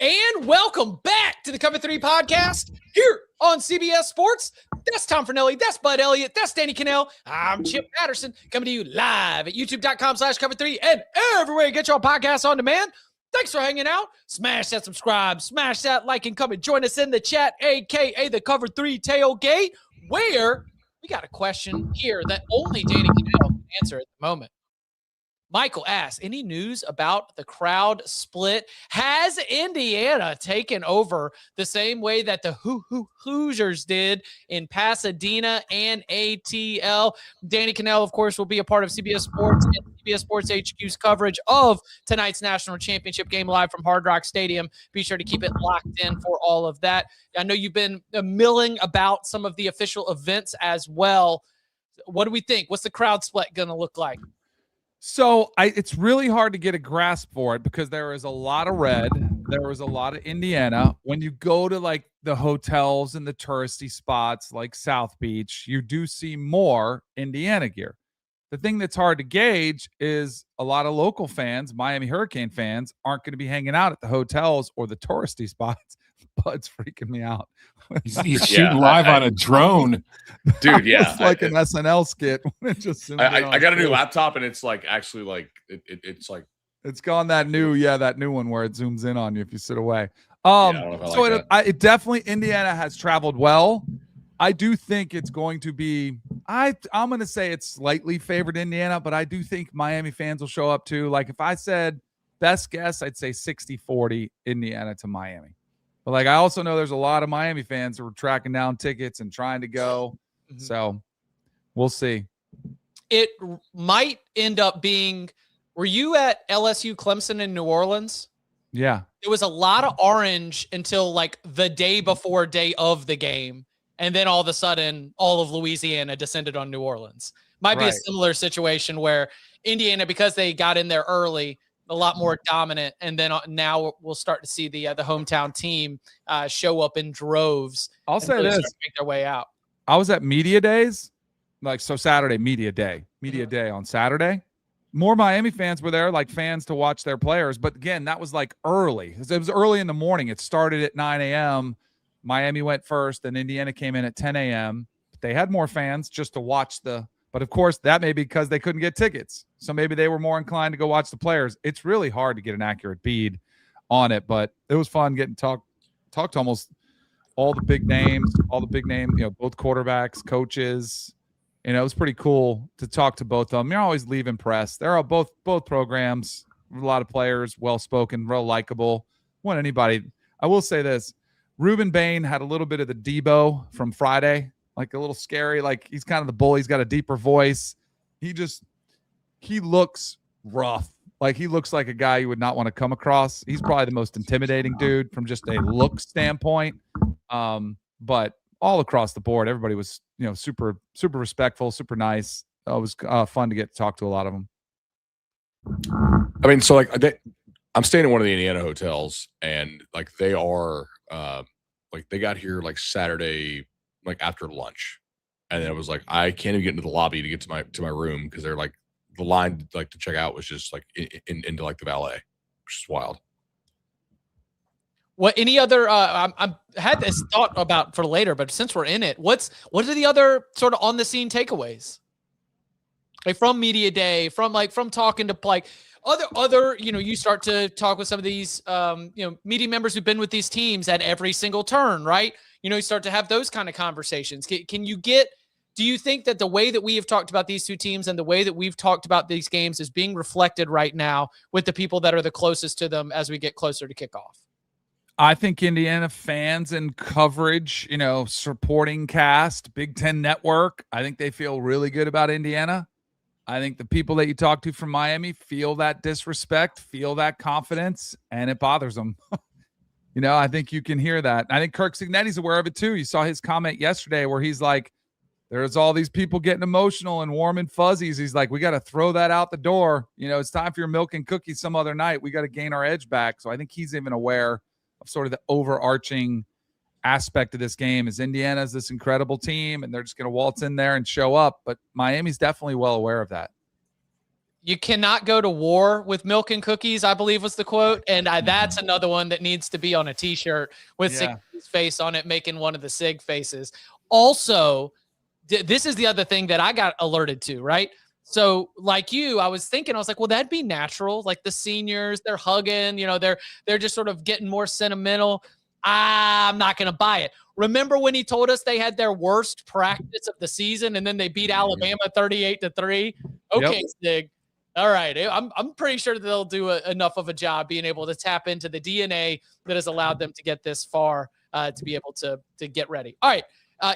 And welcome back to the Cover 3 podcast here on CBS Sports. That's Tom Fornelli. That's Bud Elliott. That's Danny Kanell. I'm Chip Patterson coming to you live at youtube.com/Cover3 and everywhere you get your podcasts on demand. Thanks for hanging out. Smash that subscribe. Smash that like and come and join us in the chat, a.k.a. the Cover 3 tailgate, where we got a question here that only Danny Kanell can answer at the moment. Michael asks, any news about the crowd split? Has Indiana taken over the same way that the Hoosiers did in Pasadena and ATL? Danny Kanell, of course, will be a part of CBS Sports and CBS Sports HQ's coverage of tonight's national championship game live from Hard Rock Stadium. Be sure to keep it locked in for all of that. I know you've been milling about some of the official events as well. What do we think? What's the crowd split going to look like? So it's really hard to get a grasp for it because there is a lot of red. There was a lot of Indiana. When you go to like the hotels and the touristy spots like South Beach, you do see more Indiana gear. The thing that's hard to gauge is a lot of local fans, Miami Hurricane fans, aren't going to be hanging out at the hotels or the touristy spots. Bud's freaking me out. He's shooting live on a drone. Dude, yeah. It's like an SNL skit. I got a new laptop, and it's like actually like it's like it's gone that new one where it zooms in on you if you sit away. It definitely Indiana has traveled well. I do think it's going to be I'm going to say it's slightly favored Indiana, but I do think Miami fans will show up too. Like if I said best guess, I'd say 60-40 Indiana to Miami. But like I also know there's a lot of Miami fans who are tracking down tickets and trying to go. Mm-hmm. So we'll see. It might end up being, were you at LSU Clemson in New Orleans? Yeah. It was a lot of orange until like the day before day of the game. And then all of a sudden, all of Louisiana descended on New Orleans. Might be a similar situation where Indiana, because they got in there early, a lot more dominant, and then now we'll start to see the hometown team show up in droves. I'll say this: make their way out. I was at media days, Saturday media day on Saturday. More Miami fans were there, like fans to watch their players. But again, that was like early. It was early in the morning. It started at 9 a.m. Miami went first, and Indiana came in at 10 a.m. They had more fans just to watch But of course, that may be because they couldn't get tickets. So maybe they were more inclined to go watch the players. It's really hard to get an accurate bead on it, but it was fun getting talk to almost all the big names, both quarterbacks, coaches. It was pretty cool to talk to both of them. You're always leave impressed. They're all both programs, a lot of players, well-spoken, real likable. Want anybody. I will say this. Ruben Bain had a little bit of the Debo from Friday. Like a little scary, like he's kind of the bull. He's got a deeper voice. He looks rough. Like he looks like a guy you would not want to come across. He's probably the most intimidating dude from just a look standpoint. But all across the board, everybody was, super, super respectful, super nice. It was fun to get to talk to a lot of them. I mean, so I'm staying in one of the Indiana hotels, and like they are, they got here like Saturday, like after lunch, and then it was like I can't even get into the lobby to get to my room because they're like the line like to check out was just like into like the valet, which is wild. What any other? I had this thought about for later, but since we're in it, what are the other sort of on the scene takeaways? Like from media day, from talking to like other, you start to talk with some of these, media members who've been with these teams at every single turn, right? You start to have those kind of conversations. Do you think that the way that we have talked about these two teams and the way that we've talked about these games is being reflected right now with the people that are the closest to them as we get closer to kickoff? I think Indiana fans and coverage, supporting cast, Big Ten Network, I think they feel really good about Indiana. I think the people that you talk to from Miami feel that disrespect, feel that confidence, and it bothers them. I think you can hear that. I think Kirk Cignetti's aware of it too. You saw his comment yesterday where he's like, there's all these people getting emotional and warm and fuzzies. He's like, we got to throw that out the door. It's time for your milk and cookies some other night. We got to gain our edge back. So I think he's even aware of sort of the overarching aspect of this game is Indiana's this incredible team and they're just going to waltz in there and show up. But Miami's definitely well aware of that. You cannot go to war with milk and cookies, I believe was the quote. And that's another one that needs to be on a t-shirt with Sig's face on it, making one of the Sig faces. Also, this is the other thing that I got alerted to, right? So like you, I was like, well, that'd be natural. Like the seniors, they're hugging, they're just sort of getting more sentimental. I'm not going to buy it. Remember when he told us they had their worst practice of the season and then they beat Alabama 38-3? Okay, Sig. All right. I'm pretty sure that they'll do enough of a job being able to tap into the DNA that has allowed them to get this far to be able to get ready. All right.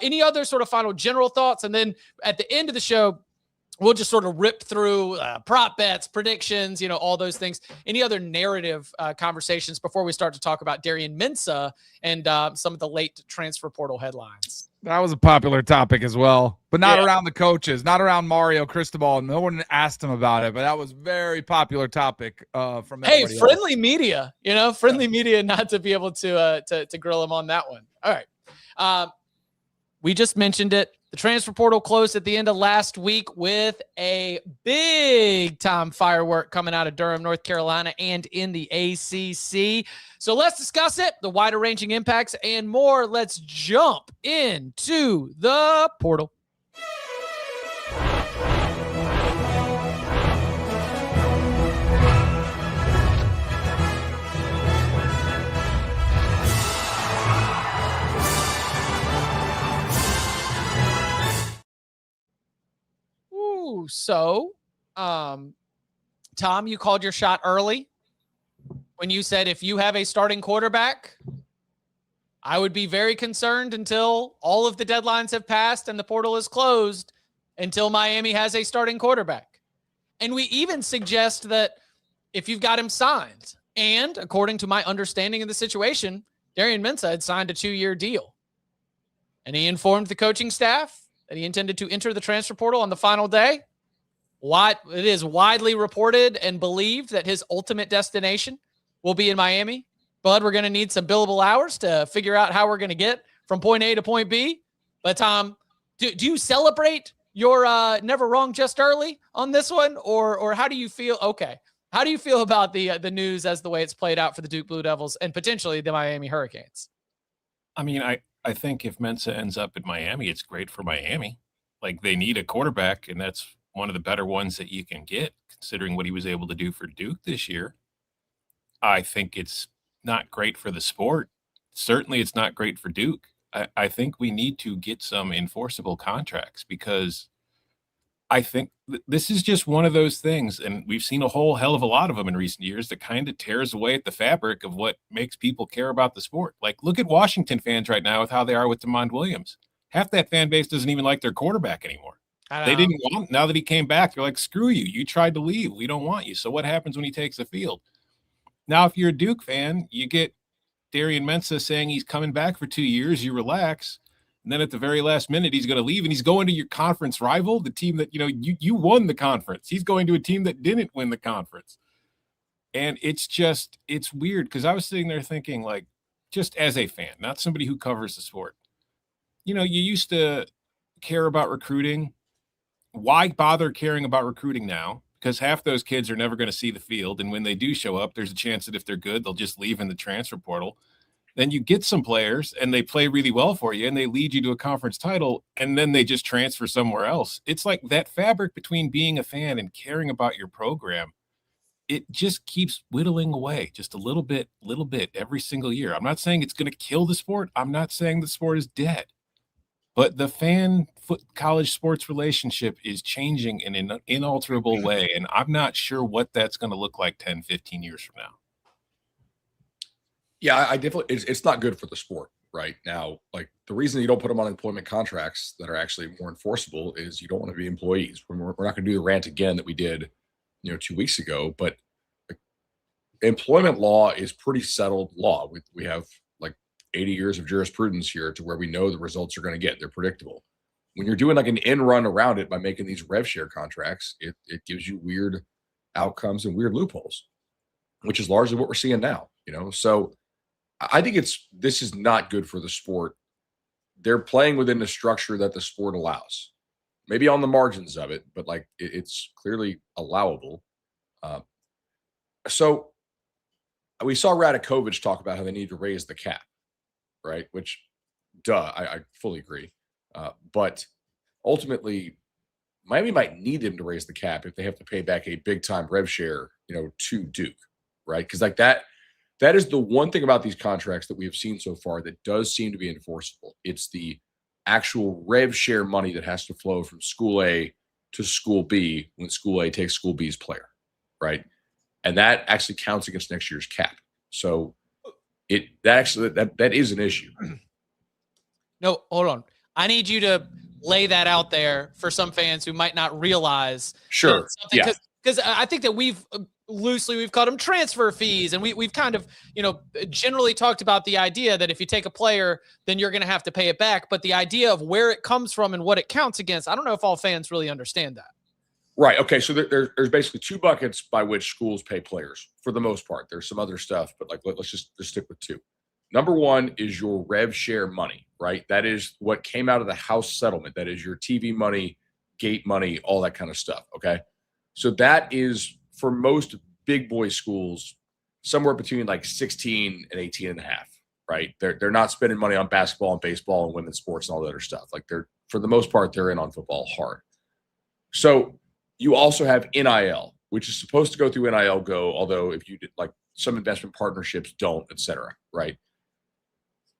Any other sort of final general thoughts? And then at the end of the show, we'll just sort of rip through prop bets, predictions, all those things. Any other narrative conversations before we start to talk about Darian Mensah and some of the late transfer portal headlines? That was a popular topic as well, but not around the coaches, not around Mario Cristobal. No one asked him about it, but that was very popular topic from everybody friendly else. Media, friendly media not to be able to grill him on that one. All right. We just mentioned it. The transfer portal closed at the end of last week with a big-time firework coming out of Durham, North Carolina, and in the ACC. So let's discuss it, the wider-ranging impacts, and more. Let's jump into the portal. So, Tom, you called your shot early when you said if you have a starting quarterback, I would be very concerned until all of the deadlines have passed and the portal is closed until Miami has a starting quarterback. And we even suggest that if you've got him signed, and according to my understanding of the situation, Darian Mensah had signed a 2-year deal. And he informed the coaching staff that he intended to enter the transfer portal on the final day. It is widely reported and believed that his ultimate destination will be in Miami. Bud, we're going to need some billable hours to figure out how we're going to get from point A to point B. But Tom, do you celebrate your never wrong just early on this one? Or how do you feel? Okay. How do you feel about the news as the way it's played out for the Duke Blue Devils and potentially the Miami Hurricanes? I mean, I think if Mensah ends up in Miami, it's great for Miami. Like, they need a quarterback, and that's one of the better ones that you can get, considering what he was able to do for Duke this year. I think it's not great for the sport. Certainly it's not great for Duke. I think we need to get some enforceable contracts, because I think this is just one of those things, and we've seen a whole hell of a lot of them in recent years, that kind of tears away at the fabric of what makes people care about the sport. Like, look at Washington fans right now with how they are with DeMond Williams. Half that fan base doesn't even like their quarterback anymore. They didn't want him. Now that he came back, they're like, screw you. You tried to leave. We don't want you. So what happens when he takes the field? Now, if you're a Duke fan, you get Darian Mensah saying he's coming back for 2 years. You relax. And then at the very last minute, he's going to leave, and he's going to your conference rival, the team that, you won the conference. He's going to a team that didn't win the conference. And it's weird, because I was sitting there thinking, like, just as a fan, not somebody who covers the sport, you used to care about recruiting. Why bother caring about recruiting now? Because half those kids are never going to see the field. And when they do show up, there's a chance that if they're good, they'll just leave in the transfer portal. Then you get some players and they play really well for you and they lead you to a conference title, and then they just transfer somewhere else. It's like that fabric between being a fan and caring about your program. It just keeps whittling away just a little bit every single year. I'm not saying it's going to kill the sport. I'm not saying the sport is dead. But the fan-college sports relationship is changing in an inalterable way, and I'm not sure what that's going to look like 10, 15 years from now. Yeah, I definitely, it's not good for the sport right now. Like, the reason you don't put them on employment contracts that are actually more enforceable is you don't want to be employees. We're not going to do the rant again that we did, 2 weeks ago, but employment law is pretty settled law. We have like 80 years of jurisprudence here to where we know the results are going to get. They're predictable. When you're doing like an end run around it by making these rev share contracts, it gives you weird outcomes and weird loopholes, which is largely what we're seeing now, So I think this is not good for the sport. They're playing within the structure that the sport allows. maybe on the margins of it, but like it's clearly allowable. So we saw Radakovich talk about how they need to raise the cap, right? Which, I fully agree. But ultimately, Miami might need him to raise the cap if they have to pay back a big time rev share, to Duke, right? Because like that is the one thing about these contracts that we have seen so far that does seem to be enforceable. It's the actual rev share money that has to flow from school A to school B when school A takes school B's player, right? And that actually counts against next year's cap. So that is an issue. No, hold on. I need you to lay that out there for some fans who might not realize. Sure. Yeah. Because I think that we've called them transfer fees. And we've kind of, generally talked about the idea that if you take a player, then you're going to have to pay it back. But the idea of where it comes from and what it counts against, I don't know if all fans really understand that. Right. Okay. So there's basically two buckets by which schools pay players for the most part. There's some other stuff, but like let's just stick with two. Number one is your rev share money, right? That is what came out of the house settlement. That is your TV money, gate money, all that kind of stuff. Okay. So that is for most big boy schools somewhere between like 16 and 18 and a half, right? They're not spending money on basketball and baseball and women's sports and all the other stuff. Like for the most part, they're in on football hard. So you also have NIL, which is supposed to go through NIL Go, although if you did, like some investment partnerships don't, et cetera, right?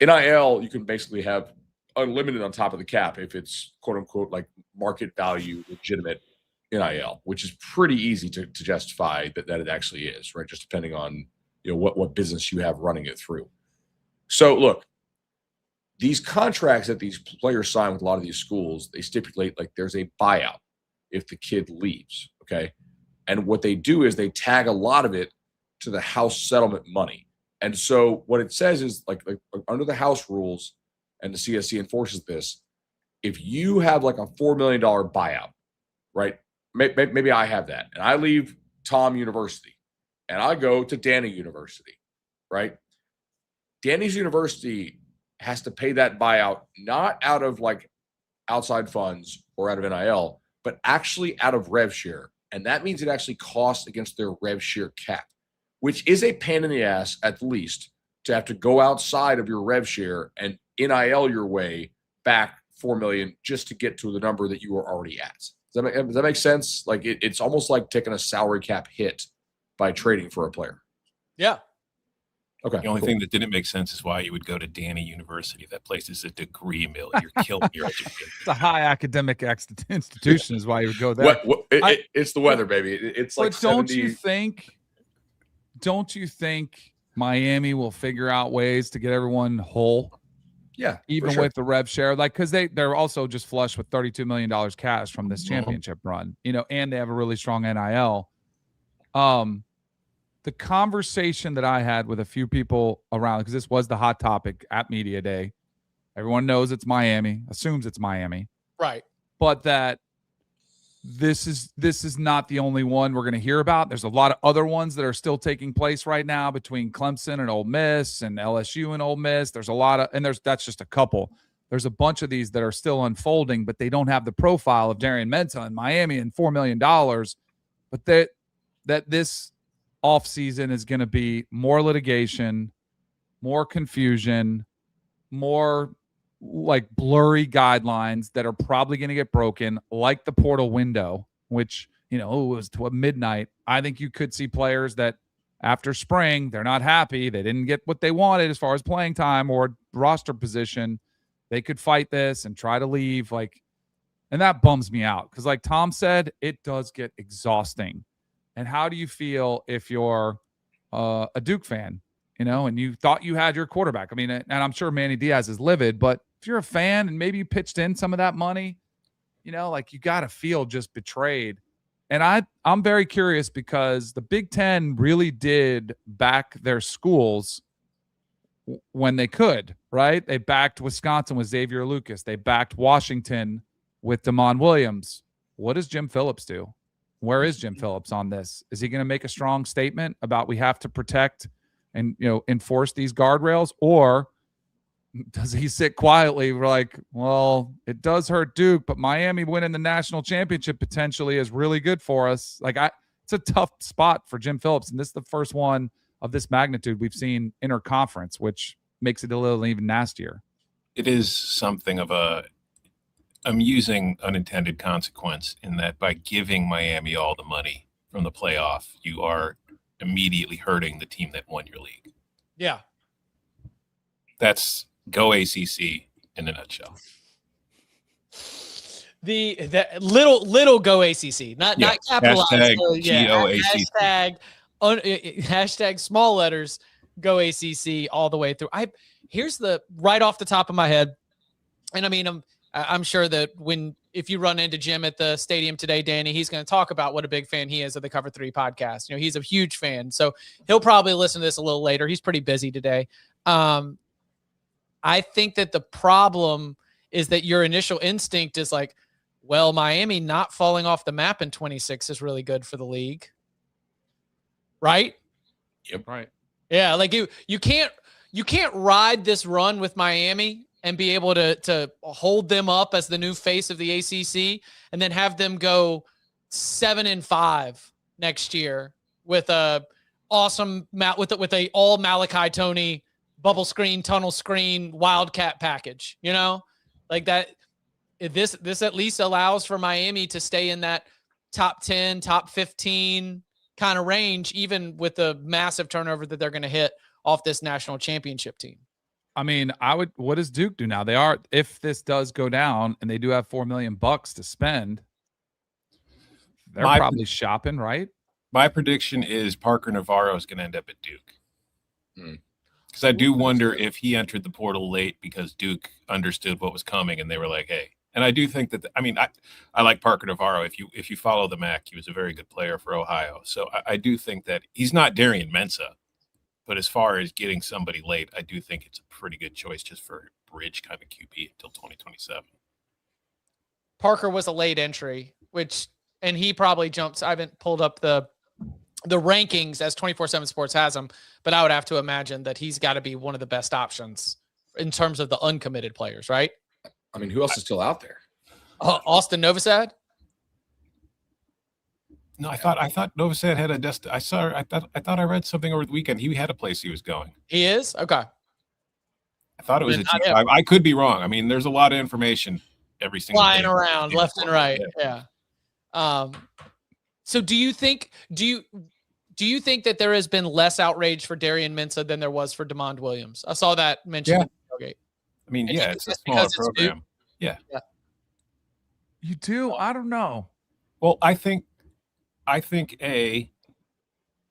NIL, you can basically have unlimited on top of the cap if it's quote unquote like market value legitimate NIL, which is pretty easy to justify that it actually is, right? Just depending on what business you have running it through. So look, these contracts that these players sign with a lot of these schools, they stipulate like there's a buyout if the kid leaves, okay? And what they do is they tag a lot of it to the house settlement money. And so what it says is like under the house rules, and the CSC enforces this, if you have like a $4 million buyout, right? Maybe I have that, and I leave Tom University, and I go to Danny University, right? Danny's University has to pay that buyout not out of like outside funds or out of NIL, but actually out of rev share. And that means it actually costs against their rev share cap, which is a pain in the ass at least to have to go outside of your rev share and NIL your way back $4 million just to get to the number that you were already at. Does that make sense? Like it's almost like taking a salary cap hit by trading for a player. Yeah. Okay. The only thing that didn't make sense is why you would go to Danny University. That place is a degree mill. You're killing your education. It's a high academic institution is why you would go there. It's the weather, baby. It's like 70. Don't you think Miami will figure out ways to get everyone whole? Yeah, even with the rev share, like because they're also just flush with $32 million cash from this championship run, and they have a really strong NIL. The conversation that I had with a few people around, because this was the hot topic at Media Day. Everyone knows it's Miami, assumes it's Miami, right? But that this is not the only one we're going to hear about. There's a lot of other ones that are still taking place right now between Clemson and Ole Miss and LSU and Ole Miss. There's a lot of, and that's just a couple. There's a bunch of these that are still unfolding, but they don't have the profile of Darian Mensah in Miami and $4 million. But that this offseason is going to be more litigation, more confusion, more like blurry guidelines that are probably going to get broken, like the portal window, which, it was to midnight. I think you could see players that after spring, they're not happy. They didn't get what they wanted as far as playing time or roster position. They could fight this and try to leave. And that bums me out. Cause like Tom said, it does get exhausting. And how do you feel if you're a Duke fan, and you thought you had your quarterback? I mean, and I'm sure Manny Diaz is livid, but if you're a fan and maybe you pitched in some of that money, you got to feel just betrayed. And I'm very curious because the Big Ten really did back their schools when they could, right? They backed Wisconsin with Xavier Lucas. They backed Washington with Damon Williams. What does Jim Phillips do? Where is Jim Phillips on this? Is he going to make a strong statement about we have to protect and enforce these guardrails? Or does he sit quietly? We're like, well, it does hurt Duke, but Miami winning the national championship potentially is really good for us. It's a tough spot for Jim Phillips, and this is the first one of this magnitude we've seen interconference, which makes it a little even nastier. It is something of a amusing unintended consequence in that by giving Miami all the money from the playoff, you are immediately hurting the team that won your league. Yeah. That's go ACC in a nutshell. The little go ACC, not capitalized. Hashtag Hashtag small letters go ACC all the way through. Here's the right off the top of my head, and I mean I'm sure that if you run into Jim at the stadium today, Danny, he's going to talk about what a big fan he is of the Cover 3 podcast. He's a huge fan, so he'll probably listen to this a little later. He's pretty busy today. I think that the problem is that your initial instinct is like, well, Miami not falling off the map in 26 is really good for the league. Right? Yep. Right. Yeah. Like you can't ride this run with Miami and be able to hold them up as the new face of the ACC and then have them go 7-5 next year with a awesome with a all Malachi Tony bubble screen, tunnel screen, wildcat package, like that. This at least allows for Miami to stay in that top 10, top 15 kind of range, even with the massive turnover that they're going to hit off this national championship team. I mean, what does Duke do now? If this does go down and they do have $4 million to spend, they're probably shopping, right? My prediction is Parker Navarro is going to end up at Duke. Because I do wonder if he entered the portal late because Duke understood what was coming and they were like, hey. And I do think that, I like Parker Navarro. If you follow the MAC, he was a very good player for Ohio. So I do think that he's not Darian Mensah. But as far as getting somebody late, I do think it's a pretty good choice just for a bridge kind of QB until 2027. Parker was a late entry, and he probably jumps. I haven't pulled up the rankings as 24/7 Sports has him, but I would have to imagine that he's got to be one of the best options in terms of the uncommitted players, right? I mean, who else is still out there? Austin Novosad? No, I thought Novosad had a I thought I read something over the weekend. He had a place he was going. He is? Okay. I thought it was a G5. I could be wrong. I mean, there's a lot of information every single flying day around left and right. Yeah. So do you think that there has been less outrage for Darian Mensah than there was for DeMond Williams? I saw that mentioned. Yeah. I mean, it's a smaller program. Yeah. You do? I don't know. Well, I think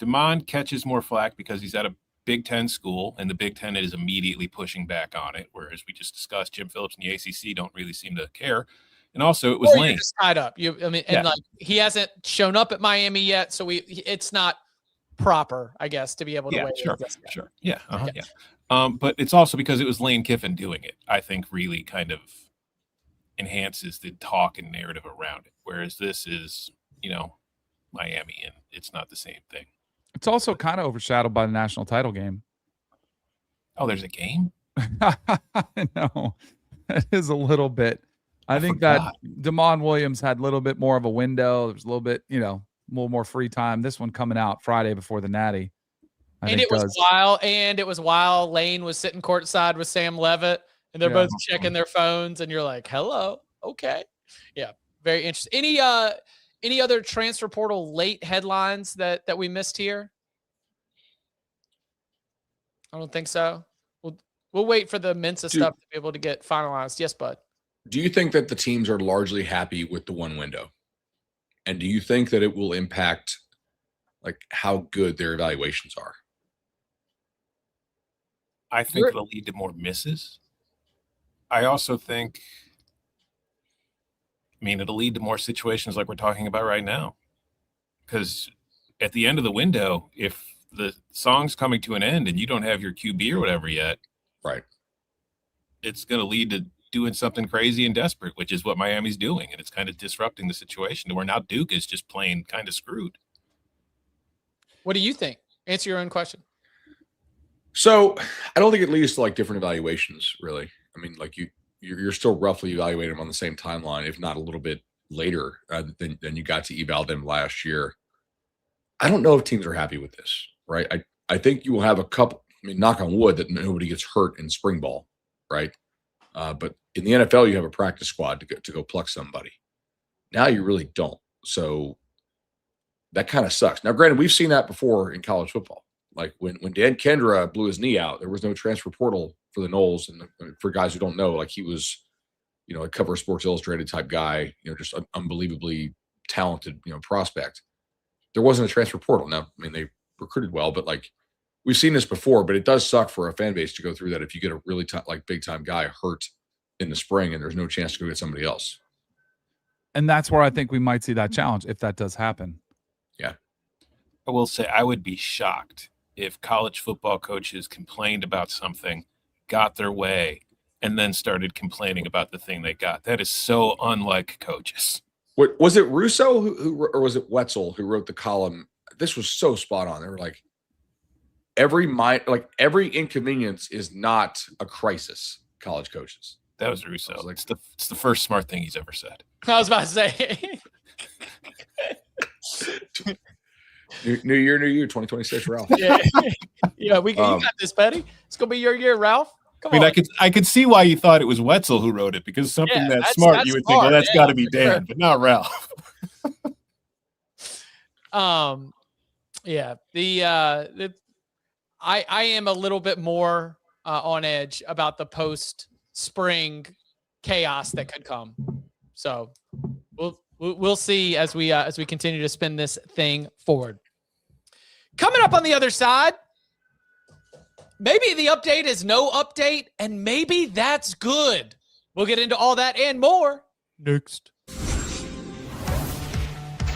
DeMond catches more flack because he's at a Big Ten school, and the Big Ten is immediately pushing back on it. Whereas we just discussed, Jim Phillips and the ACC don't really seem to care. And also, it was lame. Just tied up. He hasn't shown up at Miami yet, so it's not proper, I guess, to be able to. Sure. Yeah. But it's also because it was Lane Kiffin doing it. I think really kind of enhances the talk and narrative around it. Whereas this is, Miami, and it's not the same thing. It's also kind of overshadowed by the national title game. Oh, there's a game? No, it is a little bit. I think that DeMond Williams had a little bit more of a window. There was a little bit, a little more free time. This one coming out Friday before the Natty. It was while Lane was sitting courtside with Sam Levitt, and they're both checking their phones, and you're like, hello. Okay. Yeah. Very interesting. Any other transfer portal late headlines that we missed here? I don't think so. We'll wait for the Mensah stuff to be able to get finalized. Yes, Bud. Do you think that the teams are largely happy with the one window? And do you think that it will impact how good their evaluations are? I think it'll lead to more misses. I also think, it'll lead to more situations like we're talking about right now. Because at the end of the window, if the song's coming to an end and you don't have your QB or whatever yet, right, it's going to lead to doing something crazy and desperate, which is what Miami's doing. And it's kind of disrupting the situation to where now Duke is just plain kind of screwed. What do you think? Answer your own question. So I don't think it leads to like different evaluations, really. I mean, like you're still roughly evaluating them on the same timeline, if not a little bit later than you got to eval them last year. I don't know if teams are happy with this, right? I think you will have a couple. I mean, knock on wood that nobody gets hurt in spring ball, right? But in the NFL, you have a practice squad to go pluck somebody. Now you really don't. So that kind of sucks. Now, granted, we've seen that before in college football. Like when Dan Kendra blew his knee out, there was no transfer portal for the Noles. And for guys who don't know, like he was, a cover of Sports Illustrated type guy, just an unbelievably talented, prospect. There wasn't a transfer portal. Now, I mean, they recruited well, but like we've seen this before, but it does suck for a fan base to go through that if you get a really big time guy hurt in the spring and there's no chance to go get somebody else. And that's where I think we might see that challenge if that does happen. Yeah. I will say I would be shocked if college football coaches complained about something, got their way, and then started complaining about the thing they got. That is so unlike coaches. What was it, Russo or was it Wetzel who wrote the column? This was so spot on. They were like, every inconvenience is not a crisis. College coaches. That was Russo. It's the first smart thing he's ever said. I was about to say. New year, 2026, Ralph. Yeah, you got this, Petty. It's gonna be your year, Ralph. Come on. I could see why you thought it was Wetzel who wrote it, because something that's smart, you would think, well, that's got to be Dan, but not Ralph. Yeah. I am a little bit more on edge about the post-spring chaos that could come. So we'll see as we continue to spin this thing forward. Coming up on the other side, maybe the update is no update, and maybe that's good. We'll get into all that and more next.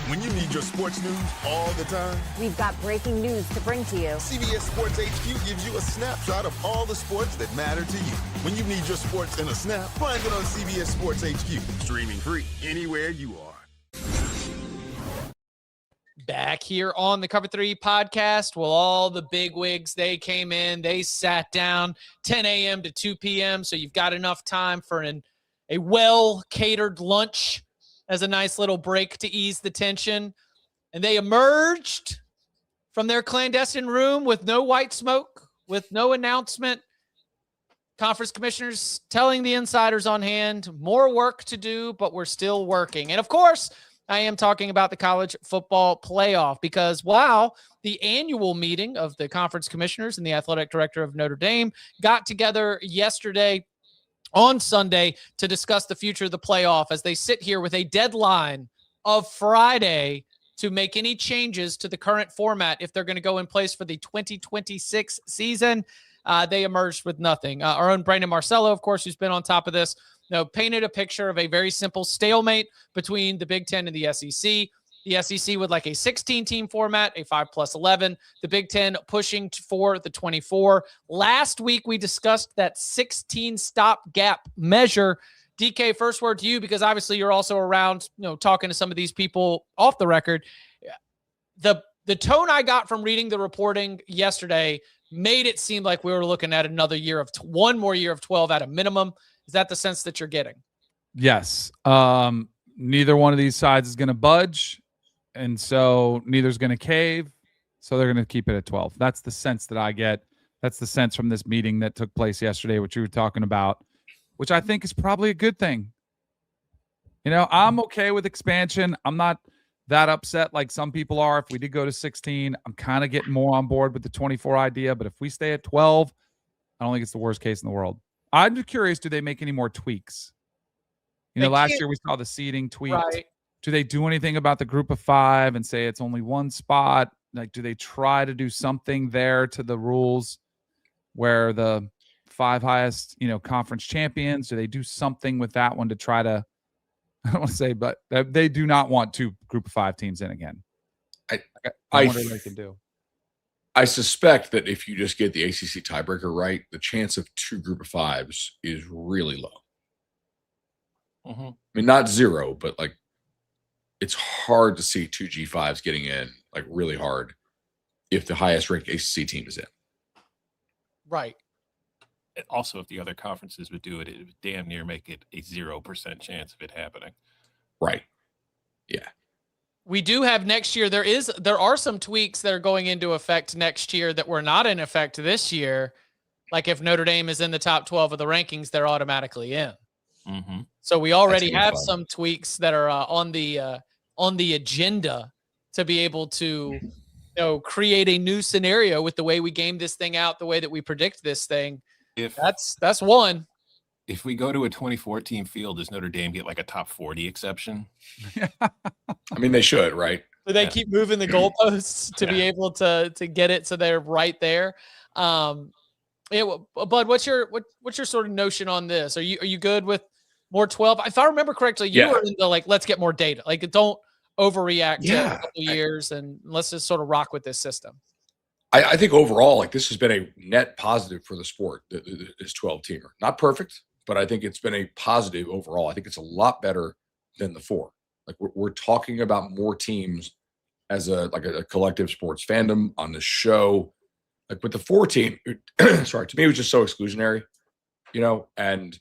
When you need your sports news all the time, we've got breaking news to bring to you. CBS Sports HQ gives you a snapshot of all the sports that matter to you. When you need your sports in a snap, find it on CBS Sports HQ. Streaming free anywhere you are. Back here on the Cover 3 podcast, well, all the big wigs, they came in, they sat down 10 a.m. to 2 p.m., so you've got enough time for a well-catered lunch as a nice little break to ease the tension. And they emerged from their clandestine room with no white smoke, with no announcement. Conference commissioners telling the insiders on hand, more work to do, but we're still working. And of course, I am talking about the college football playoff because while the annual meeting of the conference commissioners and the athletic director of Notre Dame got together yesterday on Sunday to discuss the future of the playoff as they sit here with a deadline of Friday to make any changes to the current format if they're going to go in place for the 2026 season. They emerged with nothing. Our own Brandon Marcello, of course, who's been on top of this, painted a picture of a very simple stalemate between the Big Ten and the SEC. The SEC would like a 16-team format, a 5+11. The Big Ten pushing for the 24. Last week, we discussed that 16 stopgap measure. DK, first word to you, because obviously you're also around, talking to some of these people off the record. The tone I got from reading the reporting yesterday made it seem like we were looking at another year of one more year of 12 at a minimum. Is that the sense that you're getting? Yes. Neither one of these sides is going to budge. And so neither's going to cave. So they're going to keep it at 12. That's the sense that I get. That's the sense from this meeting that took place yesterday, which you were talking about, which I think is probably a good thing. I'm okay with expansion. I'm not that upset like some people are. If we did go to 16, I'm kind of getting more on board with the 24 idea. But if we stay at 12, I don't think it's the worst case in the world. I'm just curious, do they make any more tweaks? Last year we saw the seeding tweak. Right. Do they do anything about the group of 5 and say it's only one spot? Like, do they try to do something there to the rules where the 5 highest, conference champions, do they do something with that one to try to, I don't want to say, but they do not want 2 group of 5 teams in again. I wonder what they can do. I suspect that if you just get the ACC tiebreaker right, the chance of 2 group of 5s is really low. Mm-hmm. I mean, not 0, but like it's hard to see 2 G5s getting in, like really hard, if the highest ranked ACC team is in. Right. Also, if the other conferences would do it, it would damn near make it a 0% chance of it happening. Right. Yeah. We do have next year. There are some tweaks that are going into effect next year that were not in effect this year. Like if Notre Dame is in the top 12 of the rankings, they're automatically in. Mm-hmm. So we already That's gonna be have fun. some tweaks that are on the agenda to be able to, create a new scenario with the way we game this thing out, the way that we predict this thing. If That's one. if we go to a 2014 field, does Notre Dame get like a top 40 exception? I mean, they should, right? Do they Yeah. keep moving the goalposts to be able to get it so they're right there? Bud, what's your sort of notion on this? Are you good with more 12? If I remember correctly, you were into like, let's get more data. Like, don't overreact to a couple years and let's just sort of rock with this system. I think overall, like, this has been a net positive for the sport, this 12-teamer. Not perfect, but I think it's been a positive overall. I think it's a lot better than the 4. Like, we're talking about more teams as a collective sports fandom on the show. Like with the 4 team, sorry, to me, it was just so exclusionary, and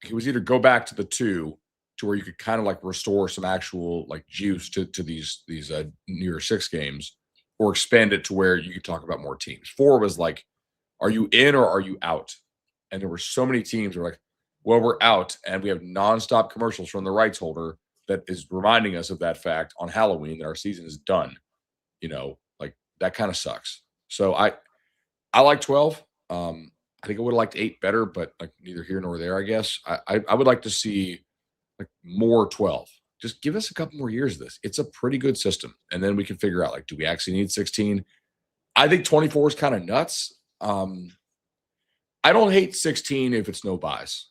it was either go back to the 2 to where you could kind of like restore some actual like juice to these New Year's 6 games, or expand it to where you could talk about more teams. 4 was like, are you in or are you out? And there were so many teams that were like, well, we're out, and we have nonstop commercials from the rights holder that is reminding us of that fact on Halloween that our season is done. Like that kind of sucks. So I like 12. I think I would have liked 8 better, but like neither here nor there, I guess. I would like to see like more 12. Just give us a couple more years of this. It's a pretty good system. And then we can figure out, like, do we actually need 16? I think 24 is kind of nuts. I don't hate 16 if it's no buys.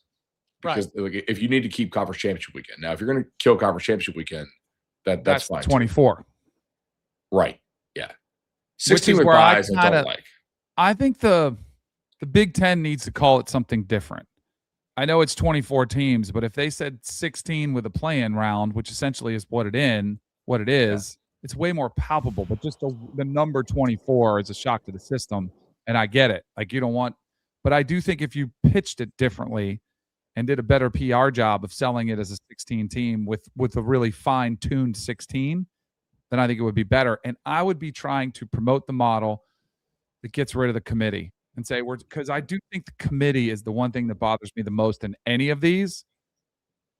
Because like, if you need to keep conference championship weekend. Now, if you're going to kill conference championship weekend, that's fine. 24. Too. Right. Yeah. 16 Which is with where buys I don't like. I think the Big Ten needs to call it something different. I know it's 24 teams, but if they said 16 with a play-in round, which essentially is what it is, it's way more palpable. But just the number 24 is a shock to the system, and I get it. Like, you don't want, but I do think if you pitched it differently and did a better PR job of selling it as a 16 team with a really fine-tuned 16, then I think it would be better. And I would be trying to promote the model that gets rid of the committee. And say because I do think the committee is the one thing that bothers me the most in any of these,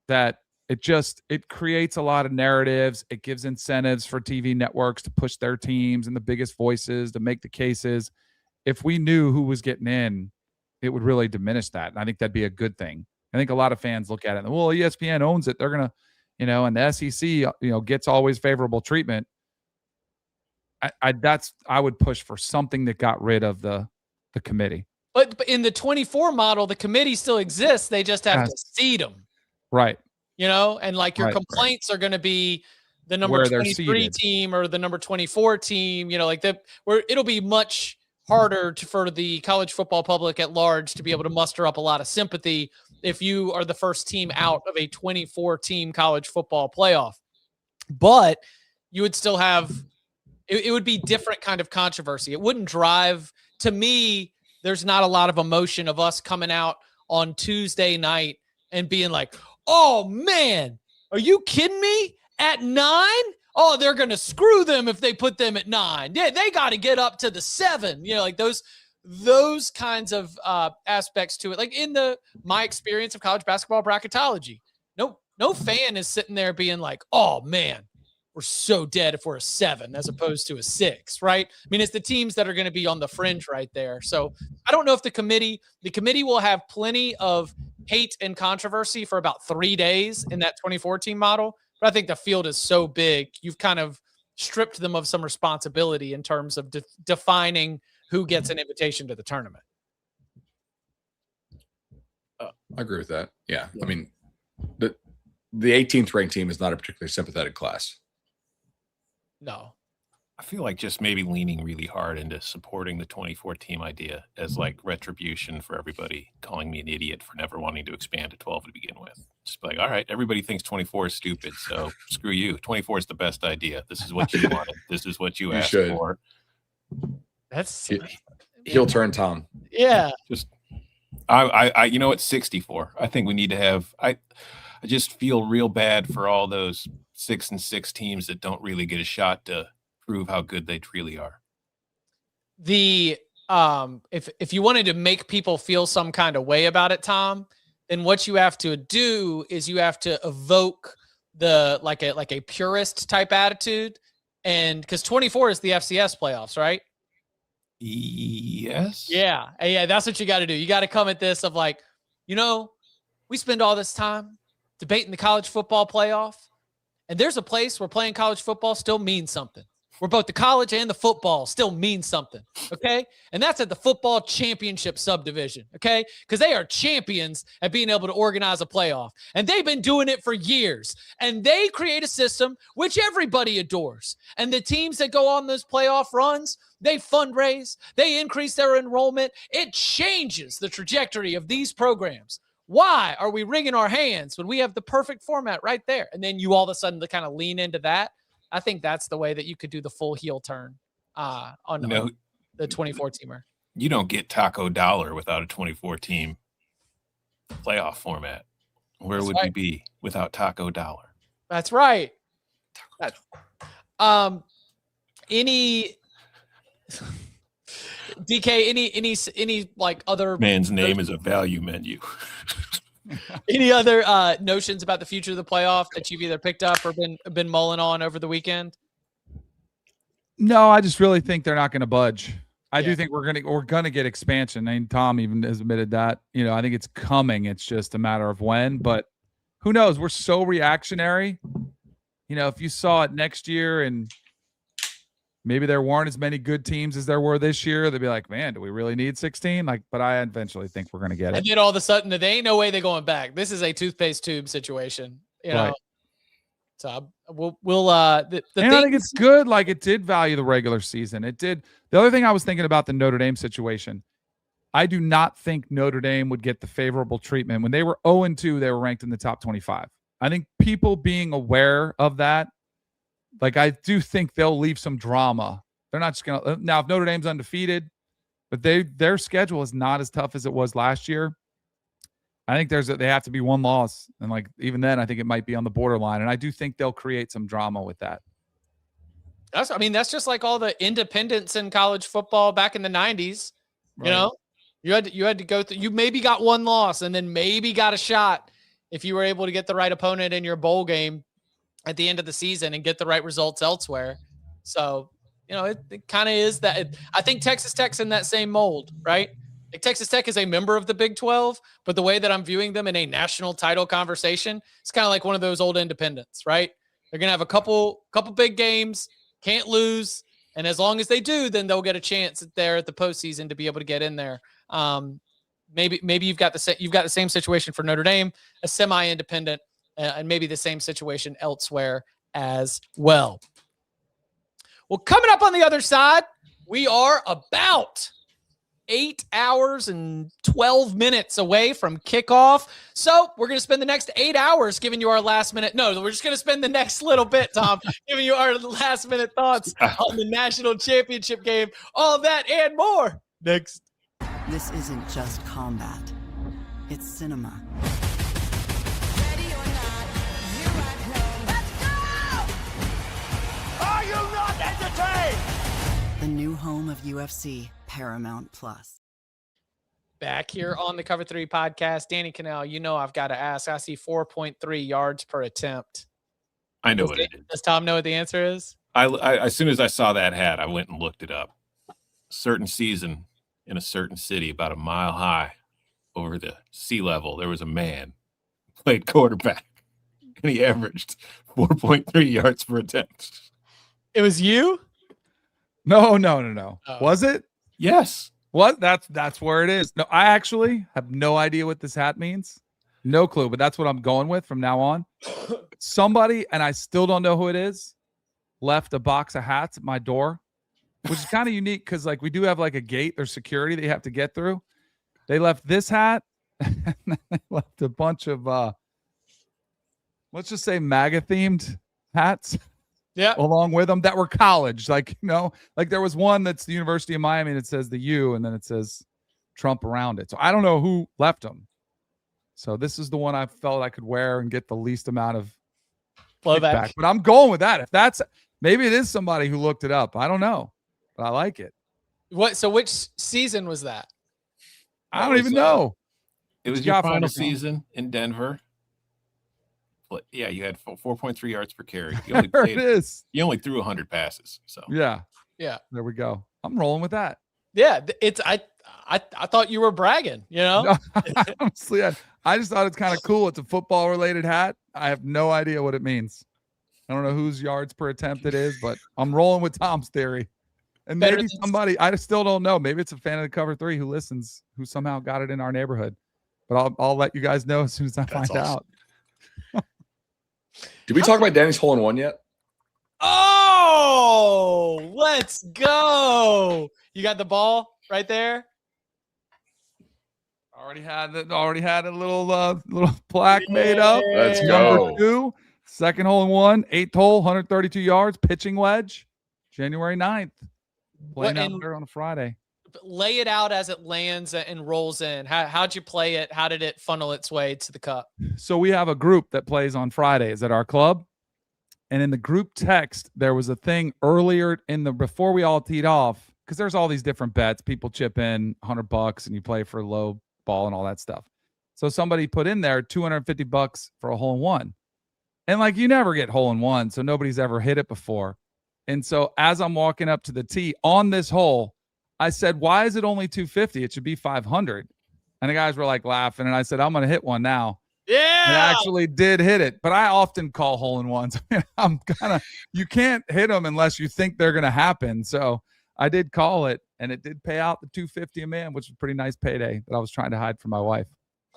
that it creates a lot of narratives. It gives incentives for TV networks to push their teams and the biggest voices to make the cases. If we knew who was getting in, it would really diminish that. And I think that'd be a good thing. I think a lot of fans look at it and, well, ESPN owns it. They're going to, and the SEC, gets always favorable treatment. I would push for something that got rid of the committee. But in the 24 model, the committee still exists. They just have to seed them. Right. And like your complaints are going to be the number 23 team or the number 24 team, where it'll be much harder for the college football public at large to be able to muster up a lot of sympathy if you are the first team out of a 24 team college football playoff. But you would still have, it would be different kind of controversy. It wouldn't drive, to me, there's not a lot of emotion of us coming out on Tuesday night and being like, oh man, are you kidding me? At 9? Oh, they're going to screw them if they put them at 9. Yeah, they got to get up to the 7. Like those kinds of aspects to it. Like in my experience of college basketball bracketology, no fan is sitting there being like, oh man, we're so dead if we're a 7 as opposed to a 6, right? I mean, it's the teams that are going to be on the fringe right there. So I don't know if the committee will have plenty of hate and controversy for about 3 days in that 2014 model. But I think the field is so big, you've kind of stripped them of some responsibility in terms of defining who gets an invitation to the tournament. I agree with that. Yeah. I mean, the 18th ranked team is not a particularly sympathetic class. No. I feel like just maybe leaning really hard into supporting the 24 team idea as like retribution for everybody calling me an idiot for never wanting to expand to 12 to begin with. Just be like, all right, everybody thinks 24 is stupid, so screw you. 24 is the best idea. This is what you wanted. This is what you asked for. That's Heel turn, Tom. Yeah. Just I you know what, 64. I think we need to have I just feel real bad for all those 6-6 teams that don't really get a shot to prove how good they really are. The if you wanted to make people feel some kind of way about it, Tom, then what you have to do is you have to evoke the like a purist type attitude, and because 24 is the FCS playoffs, right? Yes. Yeah, that's what you got to do. You got to come at this of like, we spend all this time debating the college football playoff, and there's a place where playing college football still means something. Where both the college and the football still means something, okay? And that's at the football championship subdivision, okay? Because they are champions at being able to organize a playoff. And they've been doing it for years. And they create a system which everybody adores. And the teams that go on those playoff runs, they fundraise, they increase their enrollment. It changes the trajectory of these programs. Why are we wringing our hands when we have the perfect format right there? And then you all of a sudden kind of lean into that. I think that's the way that you could do the full heel turn on the 24 teamer. You don't get Taco Dollar without a 24 team playoff format. Where would we be without Taco Dollar? That's right. Any DK, any like other man's name is a value menu. Any other notions about the future of the playoff that you've either picked up or been mulling on over the weekend? No, I just really think they're not going to budge. I do think we're gonna get expansion. And Tom even has admitted that. I think it's coming. It's just a matter of when. But who knows? We're so reactionary. If you saw it next year and maybe there weren't as many good teams as there were this year, they'd be like, man, do we really need 16? But I eventually think we're going to get it. And then all of a sudden, there ain't no way they're going back. This is a toothpaste tube situation, Right. So I think it's good. Like, it did value the regular season. It did. The other thing I was thinking about the Notre Dame situation, I do not think Notre Dame would get the favorable treatment. When they were 0-2, they were ranked in the top 25. I think people being aware of that, I do think they'll leave some drama. They're not just going to – now, if Notre Dame's undefeated, but their schedule is not as tough as it was last year. I think they have to be one loss. And, even then, I think it might be on the borderline. And I do think they'll create some drama with that. That's just like all the independents in college football back in the 90s. Right. You had to go through – you maybe got one loss and then maybe got a shot if you were able to get the right opponent in your bowl game at the end of the season and get the right results elsewhere. So, it kind of is that. I think Texas Tech's in that same mold, right? Texas Tech is a member of the Big 12, but the way that I'm viewing them in a national title conversation, it's kind of like one of those old independents, right? They're going to have a couple big games, can't lose. And as long as they do, then they'll get a chance there at the postseason to be able to get in there. Maybe you've got the same situation for Notre Dame, a semi-independent, and maybe the same situation elsewhere as well. Well, coming up on the other side, we are about 8 hours and 12 minutes away from kickoff. So we're going to spend the next 8 hours giving you our last minute. No, we're just going to spend the next little bit, Tom, giving you our last minute thoughts on the national championship game. All that and more next. This isn't just combat. It's cinema. Ready or not, here I come. Let's go! Are you not entertained? The new home of UFC, Paramount Plus. Back here on the Cover 3 podcast, Danny Kanell, I've got to ask. I see 4.3 yards per attempt. I know what it is. Does Tom know what the answer is? I as soon as I saw that hat, I went and looked it up. Certain season in a certain city, about a mile high over the sea level, there was a man who played quarterback, and he averaged 4.3 yards per attempt. It was you? No. Oh. Was it? Yes. What? That's where it is. No, I actually have no idea what this hat means. No clue, but that's what I'm going with from now on. Somebody, and I still don't know who it is, left a box of hats at my door, which is kind of unique because we do have a gate or security that you have to get through. They left this hat and then they left a bunch of let's just say MAGA themed hats. Yeah. along with them that were college. Like, like there was one that's the University of Miami and it says the U and then it says Trump around it. So I don't know who left them. So this is the one I felt I could wear and get the least amount of kickback. But I'm going with that. If that's maybe it is somebody who looked it up. I don't know, but I like it. So which season was that? I don't even know. It was your final season in Denver. But yeah, you had 4.3 yards per carry. You only There it is. You only threw 100 passes. So Yeah. There we go. I'm rolling with that. Yeah, it's I thought you were bragging. No, honestly, I just thought it's kind of cool. It's a football related hat. I have no idea what it means. I don't know whose yards per attempt it is, but I'm rolling with Tom's theory. And maybe somebody, I still don't know. Maybe it's a fan of the Cover 3 who listens, who somehow got it in our neighborhood. But I'll let you guys know as soon as I find out. Did we talk about Danny's hole in one yet? Oh, let's go. You got the ball right there. Already had a little plaque made up. Let's Number go. 2, second hole in one, 8th hole, 132 yards, pitching wedge, January 9th. Playing out there on a Friday. Lay it out as it lands and rolls in. How'd you play it? How did it funnel its way to the cup? So we have a group that plays on Fridays at our club. And in the group text, there was a thing earlier before we all teed off, because there's all these different bets. People chip in $100 and you play for low ball and all that stuff. So somebody put in there $250 for a hole in one. And like, you never get hole in one. So nobody's ever hit it before. And so as I'm walking up to the tee on this hole, I said, why is it only 250? It should be 500. And the guys were like laughing. And I said, I'm going to hit one now. Yeah. And I actually did hit it, but I often call hole in ones. You can't hit them unless you think they're going to happen. So I did call it and it did pay out the 250 a man, which was a pretty nice payday that I was trying to hide from my wife.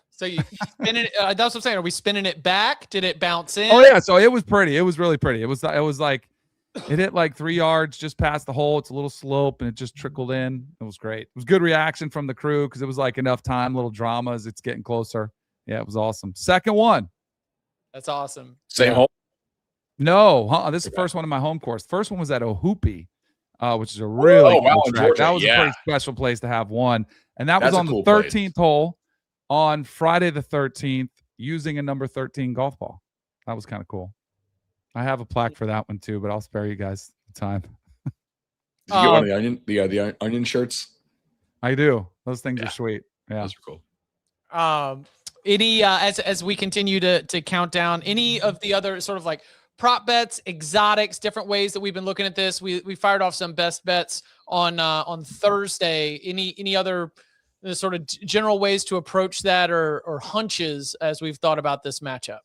So you spin it. That's what I'm saying. Are we spinning it back? Did it bounce in? Oh yeah. So it was pretty. It was really pretty. It was like, it hit like 3 yards just past the hole. It's a little slope and it just trickled in. It was great. It was good reaction from the crew because it was like enough time, little drama as it's getting closer. Yeah, it was awesome. Second one. That's awesome. Same hole? No, this is the first one in my home course. First one was at Ohoopee, which is a really cool track. Georgia. That was a pretty special place to have one. And that was on the 13th hole on Friday the 13th using a number 13 golf ball. That was kind of cool. I have a plaque for that one too, but I'll spare you guys the time. Did you get one of the onion shirts? I do. Those things are sweet. Yeah. Those are cool. Any as we continue to count down, any of the other sort of like prop bets, exotics, different ways that we've been looking at this. We fired off some best bets on Thursday. Any other sort of general ways to approach that or hunches as we've thought about this matchup?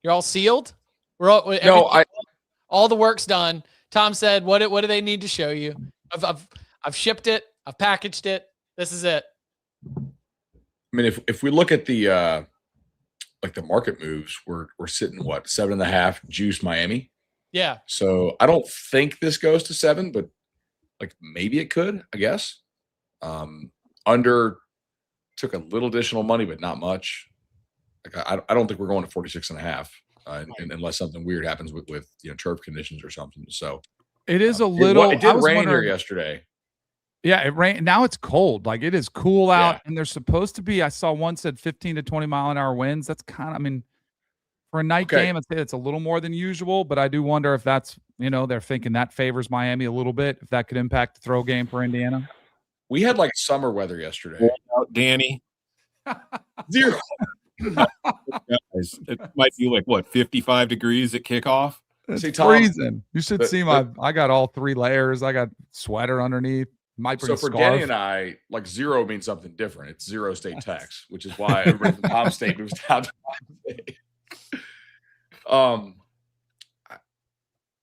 You're all sealed? All the work's done. Tom said, what do they need to show you? I've shipped it. I've packaged it. This is it. I mean, if we look at the like the market moves, we're sitting 7.5 juice Miami. Yeah. So I don't think this goes to 7, but like maybe it could, I guess. Under took a little additional money, but not much. Like I don't think we're going to 46.5 unless something weird happens with turf conditions or something. So it is a little. It did rain here yesterday. Yeah, it rained. Now it's cold. Like it is cool out, and there's supposed to be. I saw one said 15 to 20 mile an hour winds. That's kind of. I mean, for a night game, I'd say it's a little more than usual. But I do wonder if that's they're thinking that favors Miami a little bit. If that could impact the throw game for Indiana. We had like summer weather yesterday. Danny. 0. It might be like 55 degrees at kickoff. It's freezing. You should see I got all 3 layers. I got sweater underneath. Might bring so a for scarf. Danny and I, like 0 means something different. It's 0 state tax, which is why everybody from Palm State moves down to Palm State.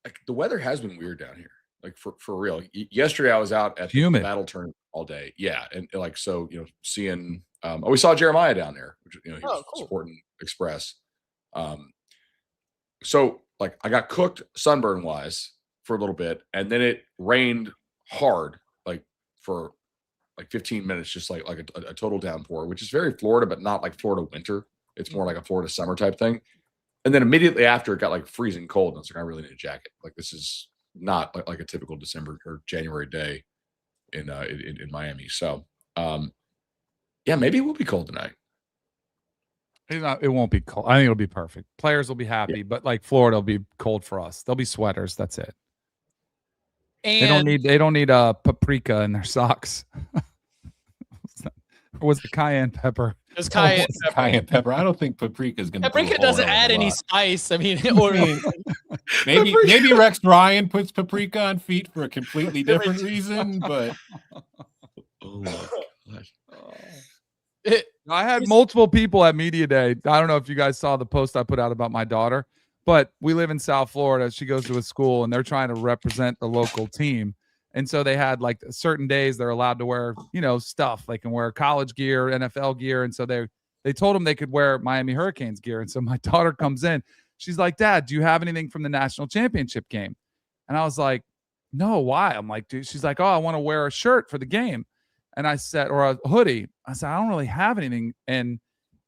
Like the weather has been weird down here. Like for real. Yesterday I was out at the battle tournament all day. Yeah, and like seeing. We saw Jeremiah down there, which he was supporting Express. So like I got cooked sunburn wise for a little bit, and then it rained hard, like for like 15 minutes, just like a total downpour, which is very Florida, but not like Florida winter. It's more like a Florida summer type thing. And then immediately after, it got like freezing cold. And I was like, I really need a jacket. Like this is not like a typical December or January day in Miami. So yeah, maybe it will be cold tonight. It won't be cold. I think it'll be perfect. Players will be happy, but like Florida will be cold for us. They'll be sweaters. That's it. And They don't need paprika in their socks. Or was the cayenne pepper? It's cayenne It's pepper. cayenne pepper. I don't think paprika is going to. Paprika doesn't add any spice. I mean, or Maybe Rex Ryan puts paprika on feet for a completely different reason, but Oh my gosh. I had multiple people at media day. I don't know if you guys saw the post I put out about my daughter, but we live in South Florida. She goes to a school and they're trying to represent the local team. And so they had like certain days they're allowed to wear, stuff. They can wear college gear, NFL gear. And so they told them they could wear Miami Hurricanes gear. And so my daughter comes in. She's like, Dad, do you have anything from the national championship game? And I was like, no, why? I'm like, dude. She's like, oh, I want to wear a shirt for the game. And I said, or a hoodie. I said, I don't really have anything. And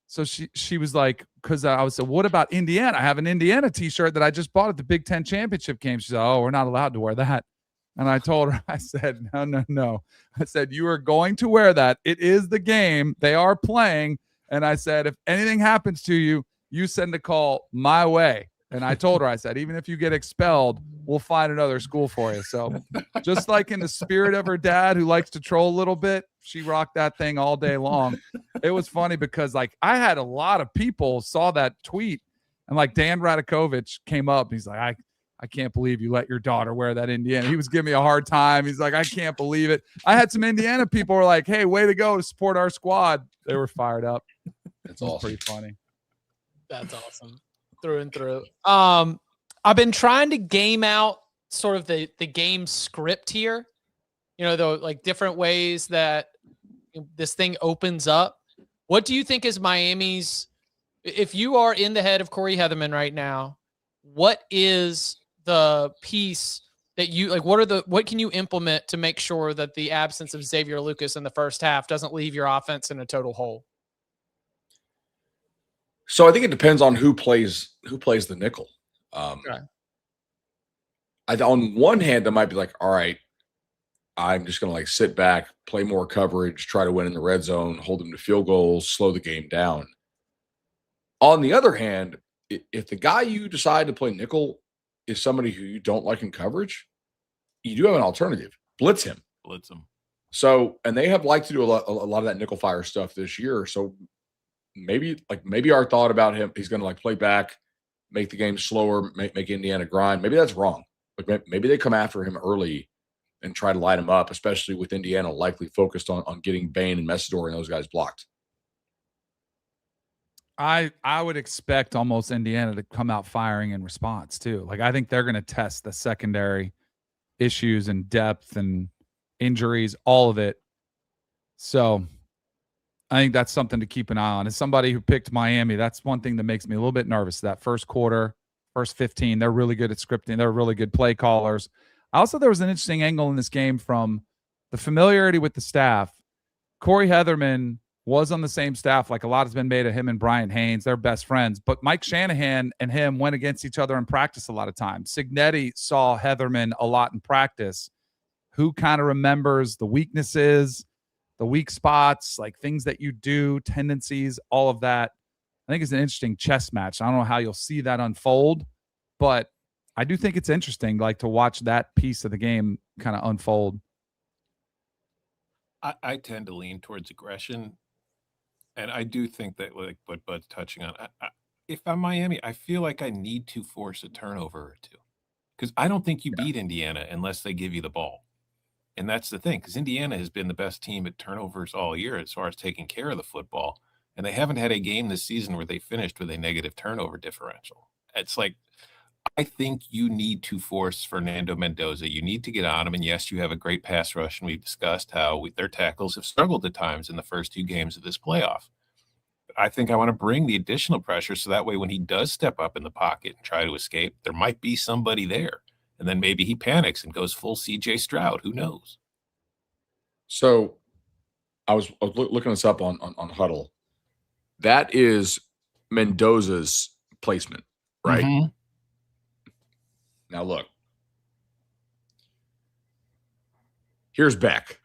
so she was like, because I was like, what about Indiana? I have an Indiana t-shirt that I just bought at the Big Ten championship game. She said, oh, we're not allowed to wear that. And I told her, I said, no. I said, you are going to wear that. It is the game. They are playing. And I said, if anything happens to you, you send a call my way. And I told her, I said, even if you get expelled, we'll find another school for you. So just like in the spirit of her dad who likes to troll a little bit, she rocked that thing all day long. It was funny because like I had a lot of people saw that tweet and like Dan Radakovich came up. He's like, I can't believe you let your daughter wear that Indiana. He was giving me a hard time. He's like, I can't believe it. I had some Indiana people were like, hey, way to go to support our squad. They were fired up. That's awesome. Pretty funny. That's awesome. Through and through. I've been trying to game out sort of the game script here. The like different ways that this thing opens up. What do you think is Miami's, if you are in the head of Corey Heatherman right now, what is the piece that you like? What can you implement to make sure that the absence of Xavier Lucas in the first half doesn't leave your offense in a total hole? So I think it depends on who plays the nickel. Okay. On one hand, I might be like, all right, I'm just going to like sit back, play more coverage, try to win in the red zone, hold them to field goals, slow the game down. On the other hand, if the guy you decide to play nickel is somebody who you don't like in coverage, you do have an alternative. Blitz him. blitz them. So, and they have liked to do a lot of that nickel fire stuff this year. So maybe our thought about him, he's going to like play back, make the game slower, make Indiana grind. Maybe that's wrong. Like maybe they come after him early and try to light him up, especially with Indiana likely focused on getting Bain and Messidor and those guys blocked. I would expect almost Indiana to come out firing in response too. Like I think they're going to test the secondary issues and depth and injuries, all of it. So I think that's something to keep an eye on. As somebody who picked Miami, that's one thing that makes me a little bit nervous. That first quarter, first 15, they're really good at scripting. They're really good play callers. Also, there was an interesting angle in this game from the familiarity with the staff. Corey Heatherman was on the same staff. Like a lot has been made of him and Brian Haynes. They're best friends. But Mike Shanahan and him went against each other in practice a lot of times. Cignetti saw Heatherman a lot in practice. Who kind of remembers the weaknesses, the weak spots, like things that you do, tendencies, all of that. I think it's an interesting chess match. I don't know how you'll see that unfold, but I do think it's interesting, like to watch that piece of the game kind of unfold. I tend to lean towards aggression. And I do think that, like what Bud's touching on, if I'm Miami, I feel like I need to force a turnover or two. Because I don't think you beat Indiana unless they give you the ball. And that's the thing, because Indiana has been the best team at turnovers all year as far as taking care of the football. And they haven't had a game this season where they finished with a negative turnover differential. It's like, I think you need to force Fernando Mendoza. You need to get on him. And yes, you have a great pass rush. And we've discussed how their tackles have struggled at times in the first two games of this playoff. But I think I want to bring the additional pressure so that way when he does step up in the pocket and try to escape, there might be somebody there. And then maybe he panics and goes full CJ Stroud. Who knows? So I was looking this up on Huddle. That is Mendoza's placement. right? Mhm. Now look, here's Beck.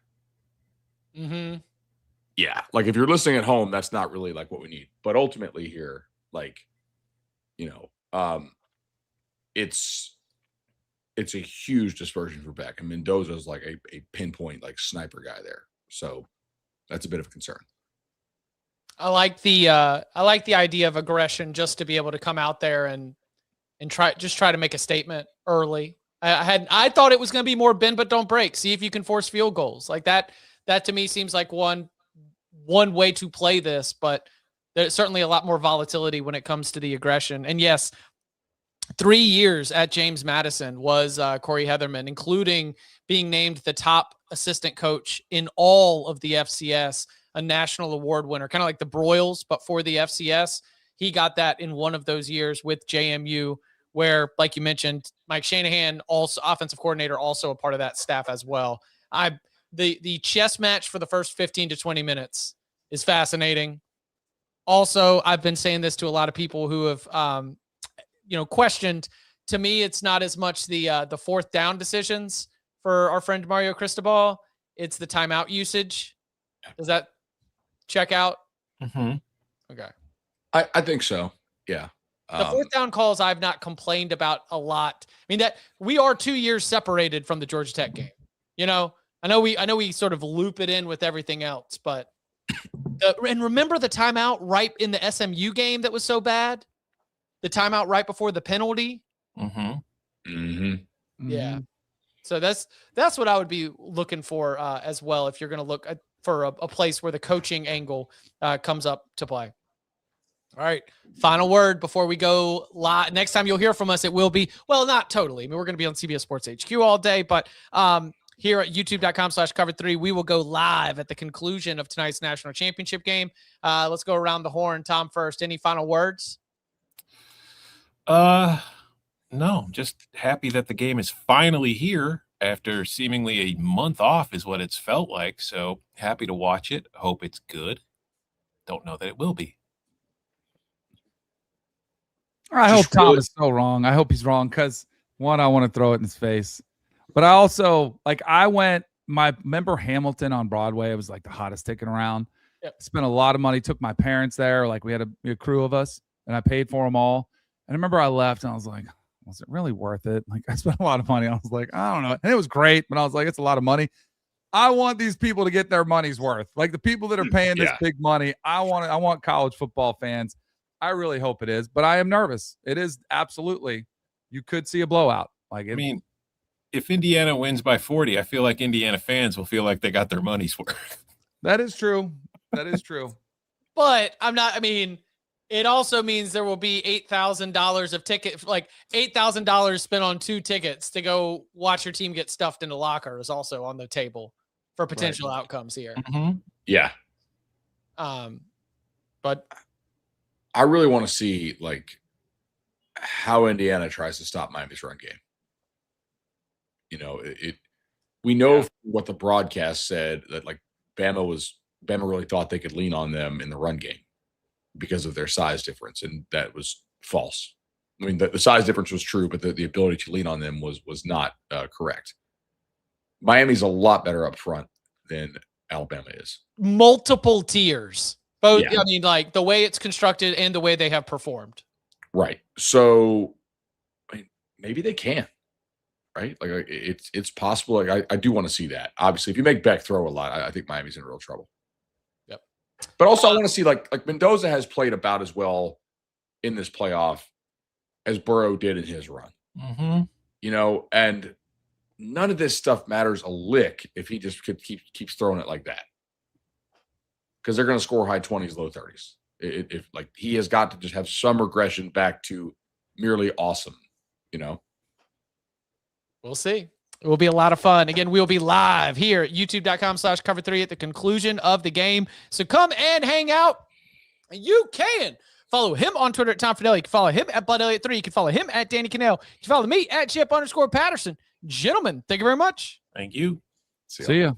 Mm-hmm. Yeah, like if you're listening at home, that's not really like what we need. But ultimately here, like, it's a huge dispersion for Beck. And Mendoza's like a pinpoint like sniper guy there. So that's a bit of a concern. I like the idea of aggression, just to be able to come out there and try to make a statement early. I thought it was going to be more bend but don't break. See if you can force field goals like that. That to me seems like one way to play this, but there's certainly a lot more volatility when it comes to the aggression. And yes, 3 years at James Madison was Corey Heatherman, including being named the top assistant coach in all of the FCS, a national award winner, kind of like the Broyles, but for the FCS. He got that in one of those years with JMU, where, like you mentioned, Mike Shanahan, also offensive coordinator, also a part of that staff as well. The chess match for the first 15 to 20 minutes is fascinating. Also, I've been saying this to a lot of people who have, questioned. To me, it's not as much the fourth down decisions for our friend Mario Cristobal. It's the timeout usage. Does that check out? Mm-hmm. Okay. I think so. Yeah. The fourth down calls I've not complained about a lot. I mean, that we are 2 years separated from the Georgia Tech game. I know we sort of loop it in with everything else, but and remember the timeout right in the SMU game that was so bad? The timeout right before the penalty? Mm-hmm. Mm-hmm. Yeah. So that's what I would be looking for as well, if you're going to look for a place where the coaching angle comes up to play. All right. Final word before we go live. Next time you'll hear from us, it will be, well, not totally. I mean, we're going to be on CBS Sports HQ all day, but here at youtube.com/cover3, we will go live at the conclusion of tonight's national championship game. Let's go around the horn. Tom first. Any final words? No, just happy that the game is finally here after seemingly a month off is what it's felt like. So happy to watch it. Hope it's good. Don't know that it will be. I hope Tom is so wrong. I hope he's wrong because, one, I want to throw it in his face. But I also, remember Hamilton on Broadway? It was like the hottest ticket around. Yep. Spent a lot of money, took my parents there. Like we had a crew of us, and I paid for them all. And I remember I left, and I was like, was it really worth it? Like, I spent a lot of money. I was like, I don't know. And it was great, but I was like, it's a lot of money. I want these people to get their money's worth. Like the people that are paying this big money, I want college football fans. I really hope it is, but I am nervous. It is absolutely. You could see a blowout. I mean, if Indiana wins by 40, I feel like Indiana fans will feel like they got their money's worth. That is true. That is true. But it also means there will be $8,000 of tickets, like $8,000 spent on 2 tickets to go watch your team get stuffed into lockers, also on the table for potential outcomes here. Mm-hmm. Yeah. But I really want to see how Indiana tries to stop Miami's run game. We know what the broadcast said that Bama really thought they could lean on them in the run game because of their size difference, and that was false. I mean, the size difference was true, but the ability to lean on them was not correct. Miami's a lot better up front than Alabama is. Multiple tiers. Both, Yeah. The way it's constructed and the way they have performed. Right. So maybe they can. Right. It's possible. I do want to see that. Obviously, if you make Beck throw a lot, I think Miami's in real trouble. Yep. But also I want to see like Mendoza has played about as well in this playoff as Burrow did in his run. Mm-hmm. And none of this stuff matters a lick if he just keeps throwing it like that. Because they're going to score high 20s, low 30s. If he has got to just have some regression back to merely awesome, We'll see. It will be a lot of fun. Again, we'll be live here at youtube.com/cover3 at the conclusion of the game. So come and hang out. You can follow him on Twitter at Tom Fornelli. You can follow him at Bud Elliott 3. You can follow him at Danny Kanell. You can follow me at Chip _Patterson. Gentlemen, thank you very much. Thank you. See ya.